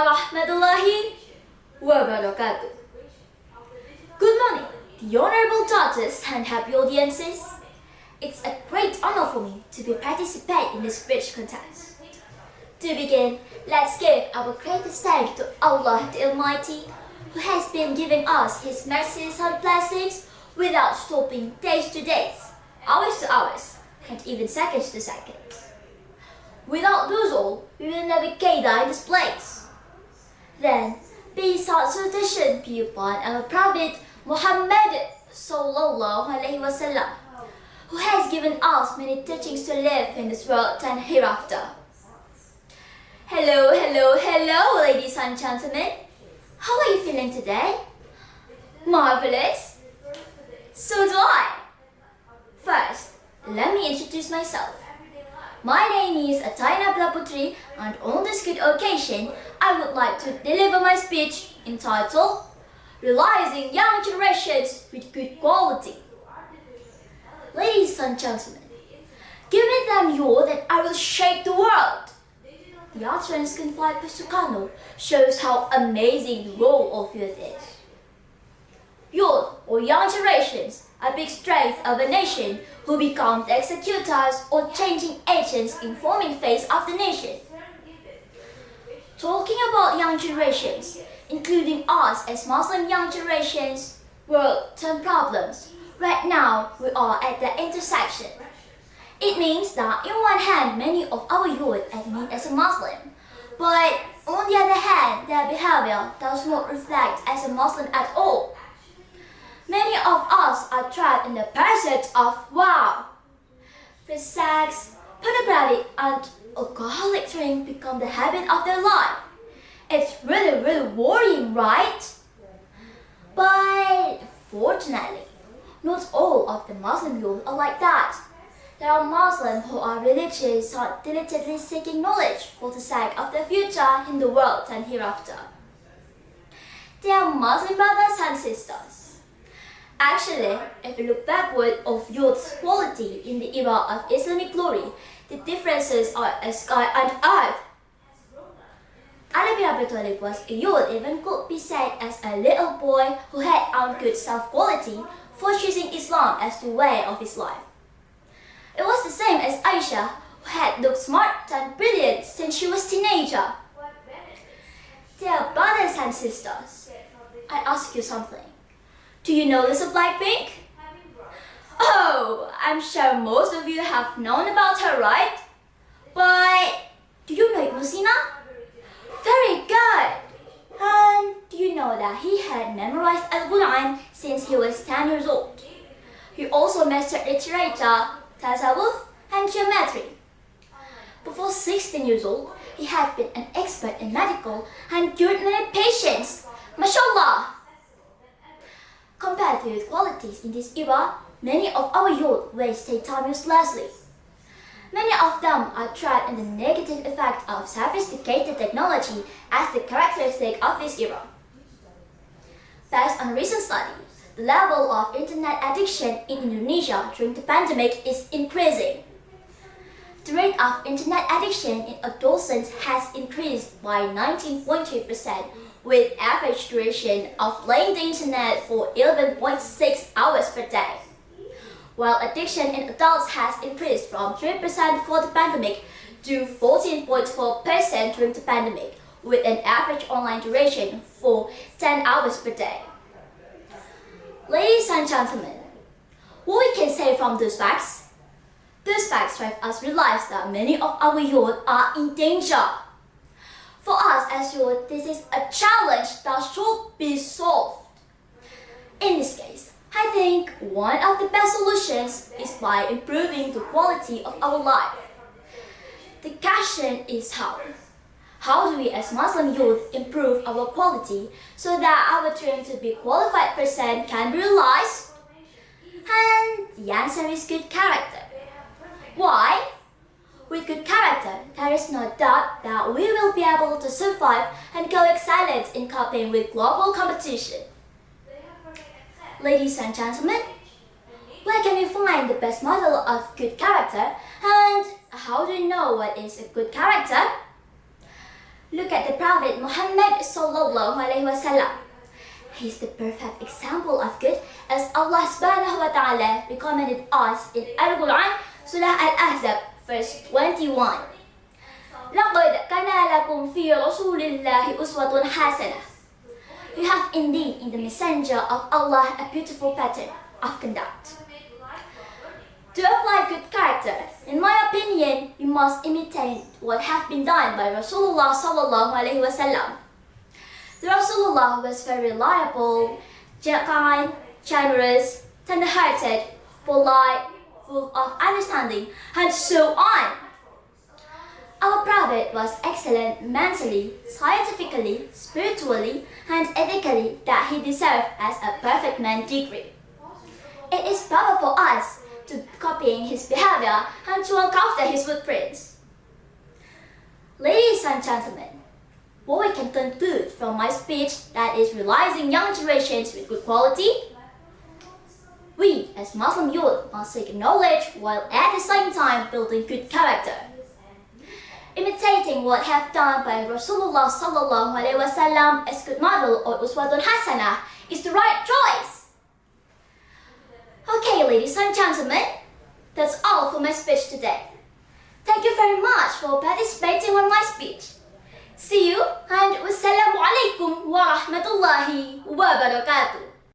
warahmatullahi wabarakatuh. Good morning, the honorable judges and happy audiences. It's a great honor for me to be participate in this speech contest. To begin, let's give our greatest thanks to Allah the Almighty, who has been giving us His mercies and blessings without stopping days to days, hours to hours, and even seconds to seconds. Without those all, we will never get in this place. Then, peace and salutation be upon our Prophet Muhammad sallallahu alaihi wasallam, who has given us many teachings to live in this world and hereafter. Hello, hello, hello, ladies and gentlemen. How are you feeling today? Marvelous. So do I. First, let me introduce myself. My name is NABILA PUTRI, and on this good occasion, I would like to deliver my speech entitled Realizing Young Generations with Good Quality. Ladies and gentlemen, given them you that I will shake the world. The utterance confined by Sukarno shows how amazing the role of youth is. Youth, or young generations, are big strength of a nation who become the executors or changing agents in forming phase of the nation. Talking about young generations, including us as Muslim young generations, world-term problems, right now we are at the intersection. It means that in one hand, many of our youth admit as a Muslim, but on the other hand, their behavior does not reflect as a Muslim at all. Many of us are trapped in the pursuit of wow. For sex, pornography, and alcoholic drink become the habit of their life. It's really worrying, right? But fortunately, not all of the Muslim youth are like that. There are Muslims who are religious and diligently seeking knowledge for the sake of their future in the world and hereafter. They are Muslim brothers and sisters. Actually, if we look backward of youth's quality in the era of Islamic glory, the differences are as sky and earth. Ali bin Abi Talib was a youth, even could be said as a little boy who had earned good self-quality for choosing Islam as the way of his life. It was the same as Aisha, who had looked smart and brilliant since she was a teenager. Dear brothers and sisters, I ask you something. Do you know Lisa Blackpink? Oh, I'm sure most of you have known about her, right? But do you know Ibn Sina? Very good! And do you know that he had memorized Al-Quran since he was 10 years old? He also mastered literature, tasawwuf, and geometry. Before 16 years old, he had been an expert in medical and cured many patients. MashaAllah! Compared to youth qualities in this era, many of our youth waste their time uselessly. Many of them are trapped in the negative effect of sophisticated technology as the characteristic of this era. Based on a recent study, the level of internet addiction in Indonesia during the pandemic is increasing. The rate of internet addiction in adolescents has increased by 19.3%, with average duration of playing the internet for 11.6 hours per day. While addiction in adults has increased from 3% before the pandemic to 14.4% during the pandemic, with an average online duration for 10 hours per day. Ladies and gentlemen, what we can say from those facts? Those facts drive us realize that many of our youth are in danger. For us as youth, this is a challenge that should be solved. In this case, I think one of the best solutions is by improving the quality of our life. The question is how. How do we as Muslim youth improve our quality so that our dream to be qualified person can be realized? And the answer is good character. Why? With good character, there is no doubt that we will be able to survive and go excellent in coping with global competition. Ladies and gentlemen, where can we find the best model of good character, and how do you know what is a good character? Look at the Prophet Muhammad sallallahu alaihi wasallam. He's the perfect example of good, as Allah subhanahu wa ta'ala recommended us in Al-Quran, Surah Al-Ahzab, verse 21. لَقَدْ كَانَ لَكُمْ فِي رَسُولِ اللَّهِ أُسْوَةٌ حَسَنَةٌ. You have indeed in the messenger of Allah a beautiful pattern of conduct. To apply good character, in my opinion, you must imitate what have been done by Rasulullah sallallahu alaihi wasallam. The Rasulullah was very reliable, kind, generous, tender-hearted, polite, full of understanding, and so on. Our Prophet was excellent mentally, scientifically, spiritually, and ethically that he deserved as a perfect man degree. It is proper for us to copying his behavior and to walk after his footprints. Ladies and gentlemen, what we can conclude from my speech that is realizing young generations with good quality? We, as Muslim youth, must seek knowledge while at the same time building good character. Imitating what have done by Rasulullah sallallahu alaihi wasallam as good model or uswatun hasanah is the right choice. Okay, ladies and gentlemen, that's all for my speech today. Thank you very much for participating on my speech. See you and wassalamu alaikum wa rahmatullahi wa barakatuh.